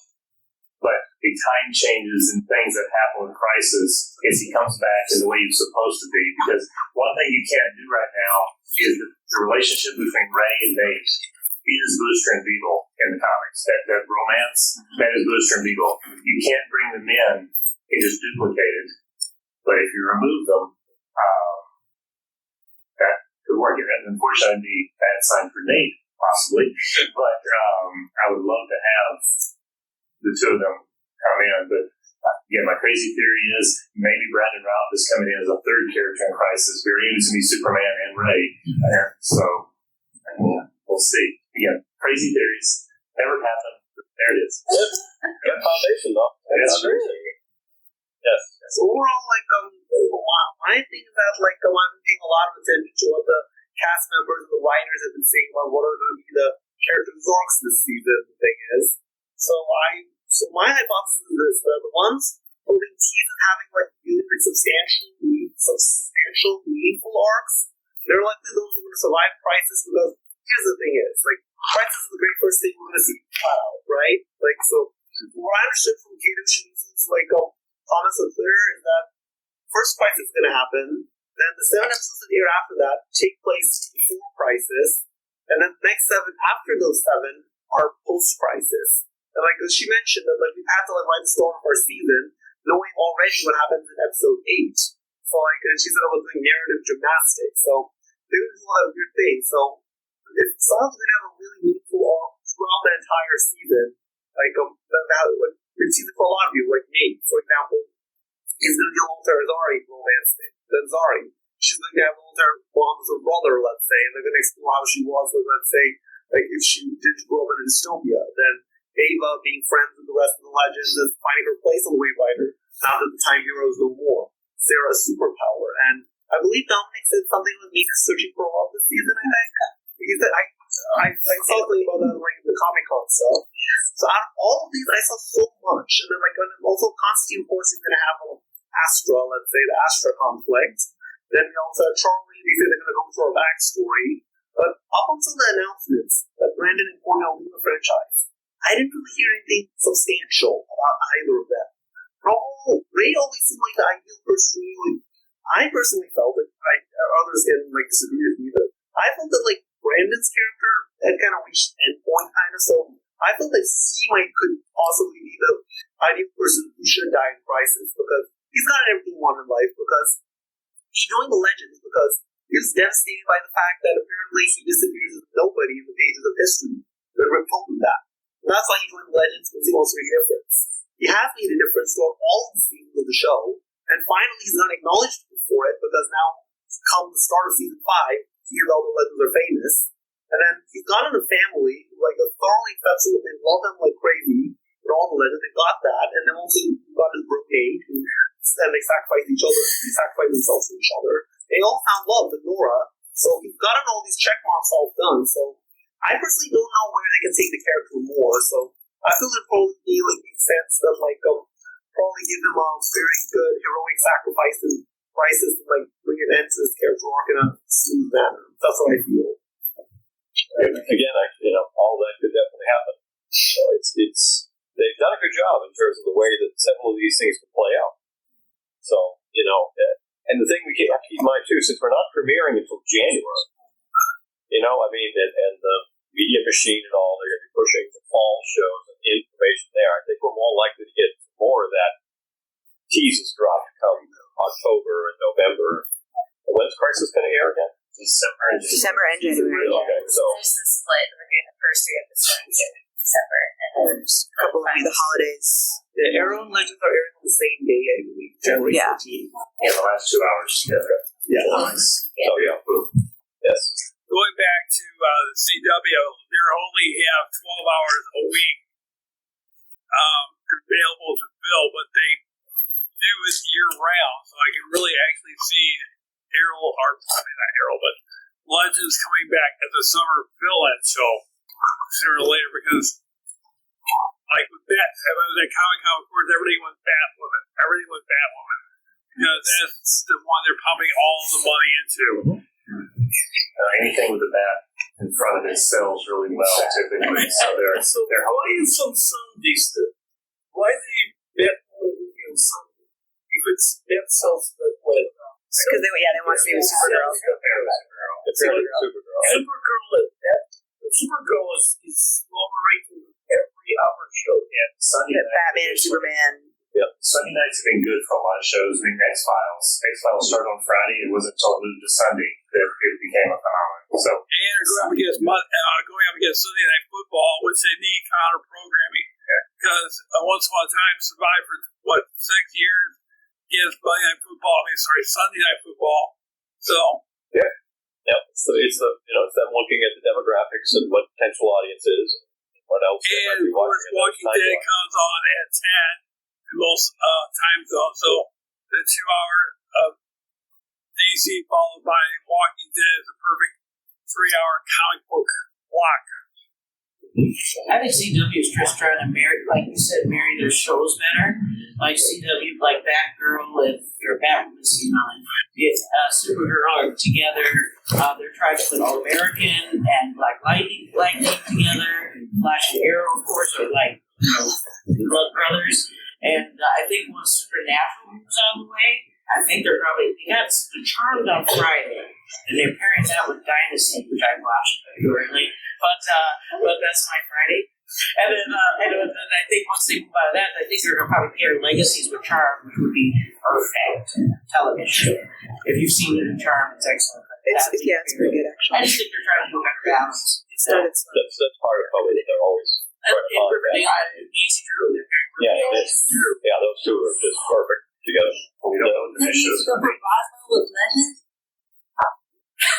but the time changes and things that happen with Crisis is he comes back in the way he was supposed to be. Because one thing you can't do right now is the relationship between Ray and Nate. He is Booster and Beetle in the comics. That romance, that is Booster and Beetle. You can't bring them in and just duplicate it. But if you remove them, that could work. And unfortunately, it'd be a bad sign for Nate, possibly. But I would love to have the two of them come in. But again, my crazy theory is maybe Brandon Routh is coming in as a third character in Crisis. Very easy to be Superman and Ray. So, we'll see. Again, crazy theories. Never happened. There it is. Good foundation, though. That's true. Yes. So overall, my thing is that I've been paying a lot of attention to what the cast members and the writers have been saying about what are going to be the character arcs this season. The thing is, so my hypothesis is this: that the ones holding teams and having really substantial, meaningful arcs, they're likely those who are going to survive Crisis. Because here's the thing: Crisis is the very first thing we're going to see flat out, right? So what I understood from Kato Shimizu's comments on Twitter is that first Crisis is going to happen, then the 7 episodes that air after that take place before Crisis, and then the next 7 after those 7 are post-Crisis. And as she mentioned, that we've had to write the story of our season, knowing already what happens in episode 8. So and she said I was doing narrative gymnastics. So there was a lot of weird things. So if someone's going to have a really meaningful arc throughout the entire season, we've seen it for a lot of you, like Nate, for example, he's going to be a long-term Zari romance thing. Then Zari, she's going to have a long-term bond with her brother, let's say, and they're going to explore how she was with, let's say, like if she did grow up in a dystopia, then Ava being friends with the rest of the legends and finding her place on the Wave Rider now that the Time Hero is no more. Sarah a superpower, and I believe Dominic said something with me searching for love this season. I think he said I saw something about that like the Comic-Con stuff. So out of all of these, I saw so much, and then and also Constantine, of course, is going to have Astra, let's say the Astra conflict. Then we also have Charlie. They say they're going to go through our backstory. But up until the announcements that Brandon and Cornell leave the franchise, I didn't really hear anything substantial about either of them. Although Ray always seemed like the ideal person. I personally felt that others can disagree with me, but I felt that Brandon's character had kind of reached an end point, kind of. So I felt that he could possibly be the ideal person who should die in Crisis because he's gotten everything he wanted in life. Because he joined the Legends because he was devastated by the fact that apparently he disappears as nobody in the pages of history. But Rip told him that. And that's why he joined the Legends, because he wants to make a difference. He has made a difference throughout all of the seasons of the show, and finally he's not acknowledged for it because now, come the start of season 5, he and all the Legends are famous. And then he's got in a family who thoroughly accepts him, they love him like crazy. And all the Legends, they got that, and then also he got his brigade, and they sacrificed each other, they sacrificed themselves for each other. They all found love with Nora, so he's gotten all these check marks all done. So I personally don't know where they can take the character more. So I feel it probably be makes sense that probably give him a very good heroic sacrifice and Crisis to bring an end to his character arc in a smooth manner. That's what I feel. Again, all that could definitely happen. It's they've done a good job in terms of the way that several of these things can play out. So and the thing we have to keep in mind too, since we're not premiering until January, and the media machine and all, they're going to be pushing the fall shows and information there. I think we're more likely to get more of that teases drop come October and November. When's Crisis going to air again? December and January. Okay, so there's the split. We're doing the first 3 episodes in December, and then there's a couple of the holidays. The Arrow and Legends are airing on the same day, I believe. January 14th. Yeah, the last 2 hours together. Yeah. Nice. Yes. Going back to the CW, they only have 12 hours a week available to fill, but they do it year round, so I can really actually see Legends coming back at the summer fill-in show sooner or later, because with that, I was at Comic-Con, of course, everything was Batwoman. Because that's the one they're pumping all the money into. Anything with the bat in front of it sells really well, typically. So they're why is some Sundays why do you bet on Sunday? If it's that sells that way. Because they want to be with Supergirl. Supergirl is overrated with every other show. Yeah, Sunday night. Batman and Superman. Yep. Sunday nights have been good for a lot of shows. X-Files started on Friday. It wasn't until it moved to Sunday that it became a phenomenon. So, and going up against Sunday Night Football, which they need counter programming. Because once upon a time, survived for 6 years against Sunday Night Football. So yeah. So it's them looking at the demographics and what potential audience is and what else. And of course, Walking Dead comes on at 10 in most time zones. So the 2 hour of DC followed by Walking Dead is a perfect 3 hour comic book block. I think CW is just trying to marry their shows better. Like CW, like Batgirl, if you're Batwoman, get Supergirl together. They're trying to put All American and Black Lightning together. Flash and Arrow, of course, are blood brothers. And I think once Supernatural moves out of the way, I think they got the Charmed on Friday, and they're pairing that with Dynasty, which I watched regularly. But that's my Friday. And then I think once they move out of that, I think they're going to probably pair Legacies with Charm, which would be perfect television. If you've seen it in Charm, it's excellent. It's pretty good, actually. I just think they're trying to do a better balance. That's part of how they're always trying to find that. Yeah, those two are just perfect together. Have you still put Roswell with Legends?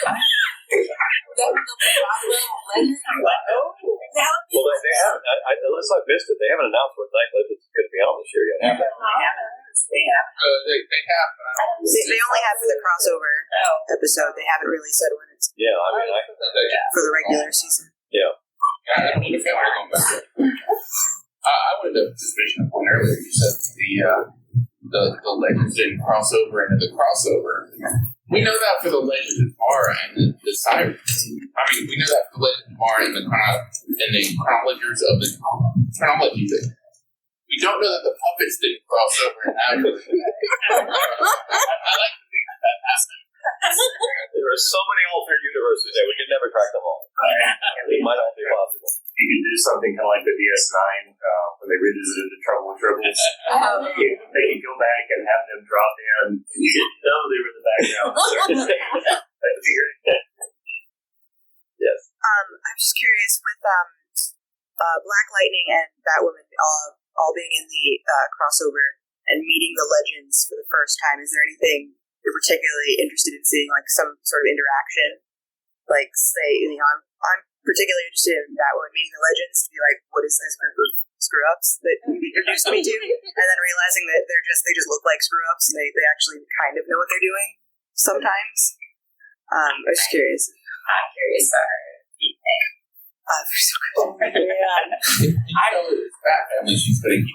That was Roswell with Legends? Well, they haven't. Unless I've missed it, they haven't announced what Night Legends is going to be on this year yet, have they? They have. They only have for the crossover episode. They haven't really said when it's Yeah, I mean, for the regular season. Yeah. I wanted to just mention a point earlier. You said the Legends didn't cross over into the crossover. We know that for the Legends of Mara and the Sirens. I mean, we know that for the Legends of Mara and the chronologies of the chronology thing. We don't know that the puppets didn't cross over and have I like to think that happened. There are so many alternate universes that we can never track them all. It might all be possible. You can do something kind of like the DS9 when they revisited the Trouble with Tribbles. They can go back and have them drop in. You can know they were in the background. That'd be great. Yes. I'm just curious with Black Lightning and Batwoman all being in the crossover and meeting the Legends for the first time. Is there anything you're particularly interested in seeing, like some sort of interaction? Like, say, I'm particularly interested in Batwoman meeting the Legends to be like, what is this group of screw-ups that you introduced me to? And then realizing that they just look like screw-ups and they actually kind of know what they're doing sometimes. I was just curious. I'm curious about her feedback. So good. I know it's Bat Family. She's going to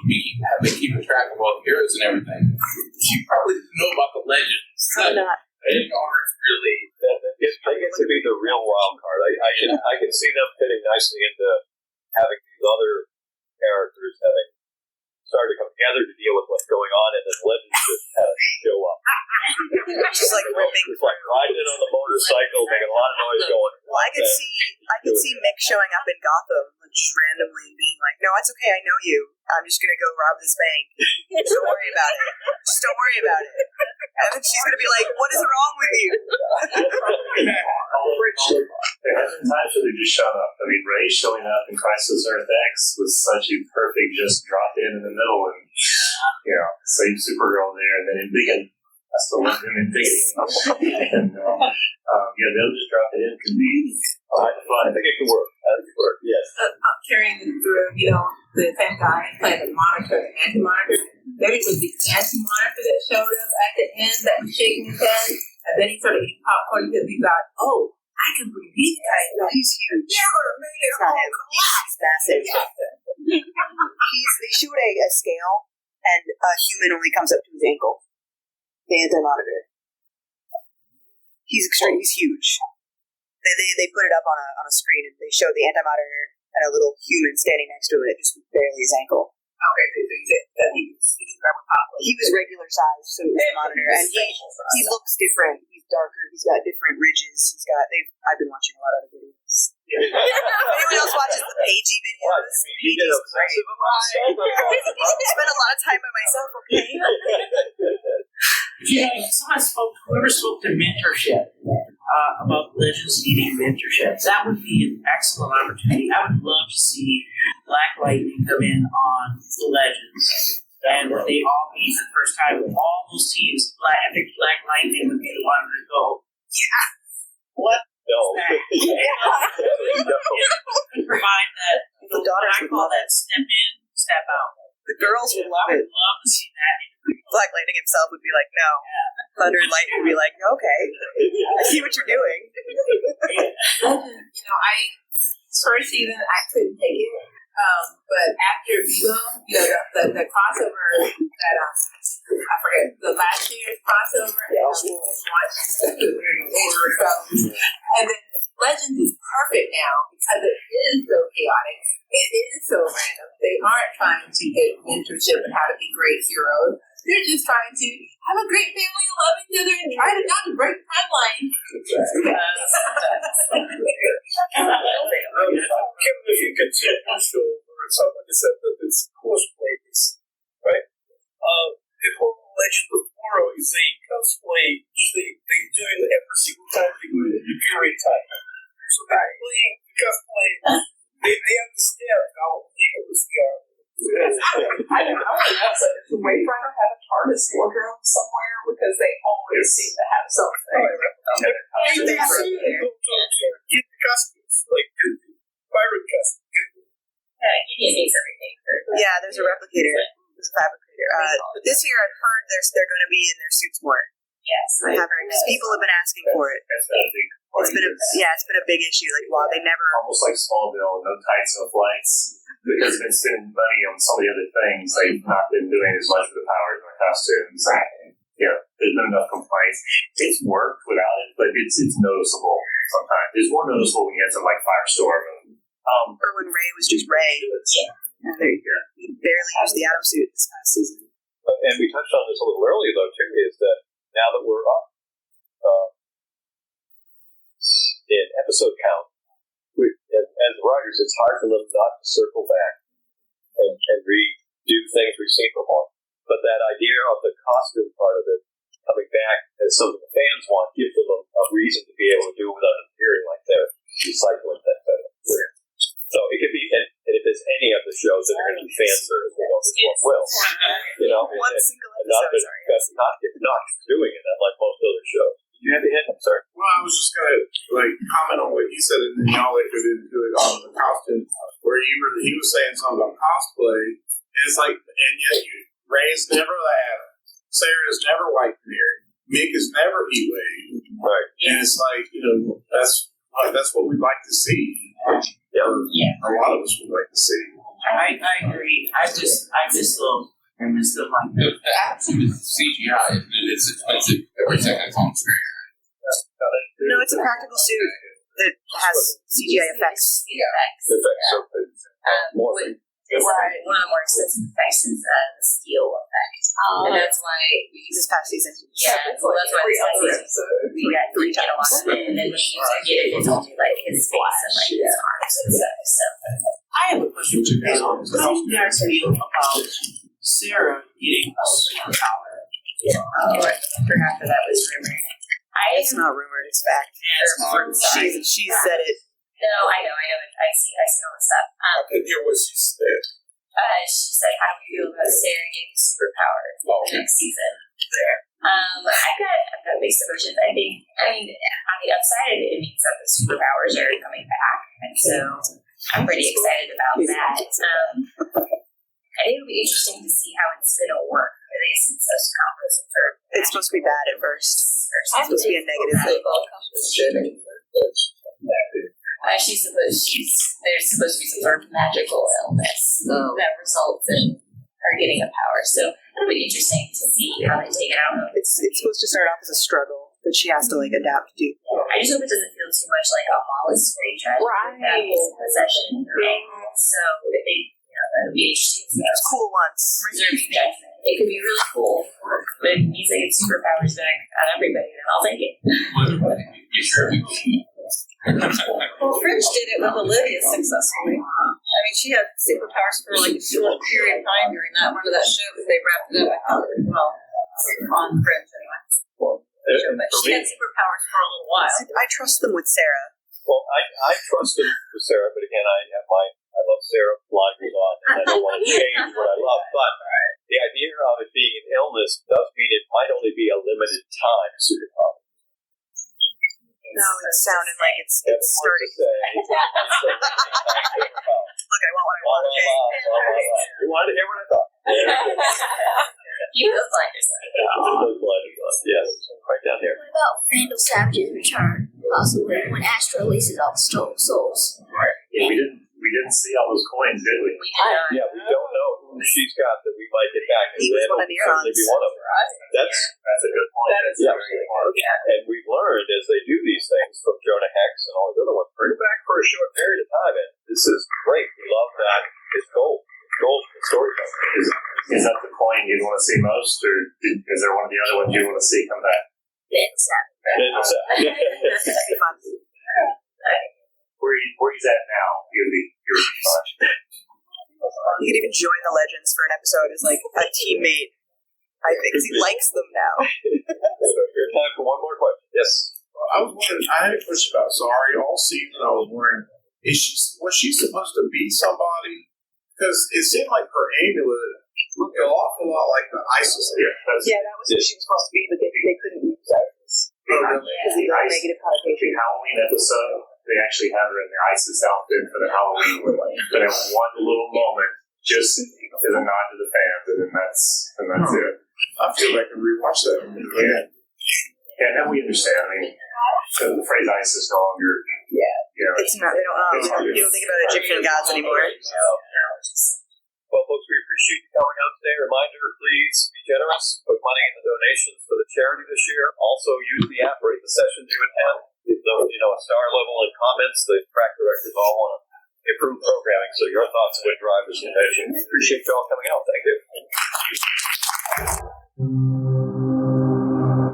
been keeping track of all the heroes and everything. She probably doesn't know about the Legends. I'm not. They aren't really. They get to be the real wild card. I can see them fitting nicely into having these other characters having started to come together to deal with what's going on, and then Legends just kind of show up. Just like ripping. It's like riding in on the motorcycle, making a lot of noise going. Well, I could see Mick showing up in Gotham, just randomly being like, "No, it's okay. I know you. I'm just gonna go rob this bank. Don't worry about it. Just don't worry about it." And then she's gonna be like, "What is wrong with you?" There have been times where they just showed up. I mean, Ray showing up in Crisis Earth X was such a perfect just drop in the middle and, save Supergirl there. And then in Biggin, I still love him in Biggin. And, they'll just drop it in. It can be a lot of fun. I think it can work. Yes. I'm carrying it through, the same guy playing the Monitor and Anti-Monitor. Maybe it was the Anti-Monitor that showed up at the end that was shaking his head. And then he started eating popcorn because he thought, I can bring these guys back. He's huge. It's not him. He's massive. They showed a scale, and a human only comes up to his ankle. The Anti-Monitor. He's extreme. He's huge. They put it up on a screen, and they showed the Anti-Monitor and a little human standing next to it, just barely his ankle. Okay, so you said that he was regular size, so it was the Monitor, and he looks different. He's darker. He's got different ridges. I've been watching a lot of the videos. Anyone else watches the Pagey videos? Pagey's great. I spend a lot of time by myself. Okay. Whoever spoke to mentorship about Legends needing mentorship, that would be an excellent opportunity. I would love to see Black Lightning come in on the Legends, and they all meet for the first time with all those teams. I think Black Lightning would be the one to go, yeah, what? No. Provide that, the daughters I call that step in, step out. The girls would love it. I would love to see that. Black Lightning himself would be like, no. Thunder and Lightning would be like, okay, I see what you're doing. First season, I couldn't take it. But after Vivo, the crossover that I forget the last year's crossover, and then Legends is perfect now because it is so chaotic. It is so random. They aren't trying to get mentorship and how to be great heroes. They're just trying to have a great family and love each other and try not to break the timeline. Kevin, if you could take a show or something that said that it's cosplay, right? The whole Legend of Tomorrow is a cosplay they do it every single time they go to the period time. So they're playing the cosplay. They understand how ridiculous they are. I want to ask does Wave Rider have a TARDIS wardrobe somewhere? Because they always seem to have something. They seem to go to get the costumes. Like, fabricator. But this year I've heard they're going to be in their suits more. Yes, I have heard because people have been asking for it. That's been a big part. It's been a big issue. Like, wow, they never almost like Smallville, no tights, no flights, because they've been spending money on some of the other things. They've not been doing as much with the powers and the costumes. There's been enough complaints. It's worked without it, but it's noticeable sometimes. It's more noticeable when you have something like Firestorm. Or when Ray was just Ray. And he barely used the Atom suit this past season. And we touched on this a little earlier, though, too, is that now that we're up in episode count, as writers, it's hard for them not to circle back and redo things we've seen before. But that idea of the costume part of it coming back as something the fans want gives them a reason to be able to do it without appearing like they're recycling that better. So it could be, and if there's any of the shows that are going to be fan service, this one will. One single episode, not doing it, unlike most other shows. You have your hand up, sir. Well, I was just going to comment on what he said, and then y'all get into it on the costume, where he was saying something about cosplay, and it's like, and yet Ray's never Adam, Sarah's never white canary, Mick is never Heatwave, right? And it's like, that's what we'd like to see. Yeah. A lot of us would like to see. I agree. I just love like the actually with CGI, it's expensive every second it's on screen. No, it's a practical suit that has CGI effects. It's one of the more expensive effects is the steel effect. And that's why this past season. Yeah, so that's why this past season we got 3 get a lot of it, and then when you get it, it's only like his face and like his arms and stuff. So I have a question for you guys. How do you guys feel about Sarah getting a superpower? Perhaps that was rumored. It's not rumored, it's fact. She said it. No, I know. I see all the stuff. I couldn't hear what she said. She said, "How do you feel about Sarah getting superpower next season?" I've got mixed emotions. I mean, on the upside, it means that the superpowers are coming back, and so I'm pretty excited about that. I think it'll be interesting to see how it's going to work. It's supposed to be bad at first. It's supposed to be a negative thing. There's supposed to be some sort of magical illness that results in her getting a power. So it'll be interesting to see how they take it out. It's supposed to start off as a struggle that she has to adapt to. I just hope it doesn't feel too much like a Wallace franchise. Right. Possession. So that'll be interesting. It's cool once. Reserving judgment. It could be really cool, but if it means I get superpowers back on everybody, then I'll take it. Well, Fringe did it with Olivia successfully. I mean, she had superpowers for like a short period of time during that one of that show, but they wrapped it up, I thought, really well on Fringe anyway. But she had superpowers for a little while. I trust them with Sarah. Well, I trust them with Sarah, but again, I love Sarah blinders on, and I don't want to change what I love. But the idea of it being an illness does mean it might only be a limited time superpower. No, it's sounding like it's starting. Look, I want what I want. You wanted to hear what I thought? You those blinders on. Yes, right down here. What about Vandal Savage's return, possibly, when Astro releases all the stolen souls? Right. Yeah, we didn't see all those coins, did we? Yeah, we don't know who she's got that we might get back. He was one of the certainly be one of them. That's a good point. That is and we've learned as they do these things from Jonah Hex and all these other ones, bring it back for a short period of time. And this is great. We love that. It's gold. Gold for storytelling. Is that the coin you'd want to see most, or is there one of the other ones you want to see come back? Where he's at now, you'll be fine. You could even join the Legends for an episode as like a teammate. I think he likes them now. Time for one more question. Yes. I was wondering. I had a question about Zari all season. I was wondering, was she supposed to be somebody? Because it seemed like her amulet looked an awful lot like the ISIS. Yeah, that was what she was supposed to be, but they couldn't use ISIS because of the negative connotation. The Halloween episode, they actually have her in the ISIS outfit for the Halloween one. But at one little moment, just is a nod to the fans, and then that's it. I feel like I rewatch that. Yeah, and then we understand. I mean, the phrase ice is no longer. It's not. They don't. You don't think about Egyptian gods anymore. Well, folks, we appreciate you coming out today. Reminder, please be generous. Put money in the donations for the charity this year. Also, use the app, rate the sessions you attend. Give them, a star level and comments. The track directors all want to improve programming, so your thoughts would drive this donation. Appreciate you all coming out. Thank you.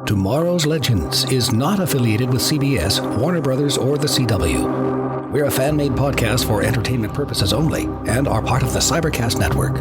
Tomorrow's Legends is not affiliated with CBS, Warner Brothers, or the CW. We're a fan-made podcast for entertainment purposes only and are part of the Cybercast Network.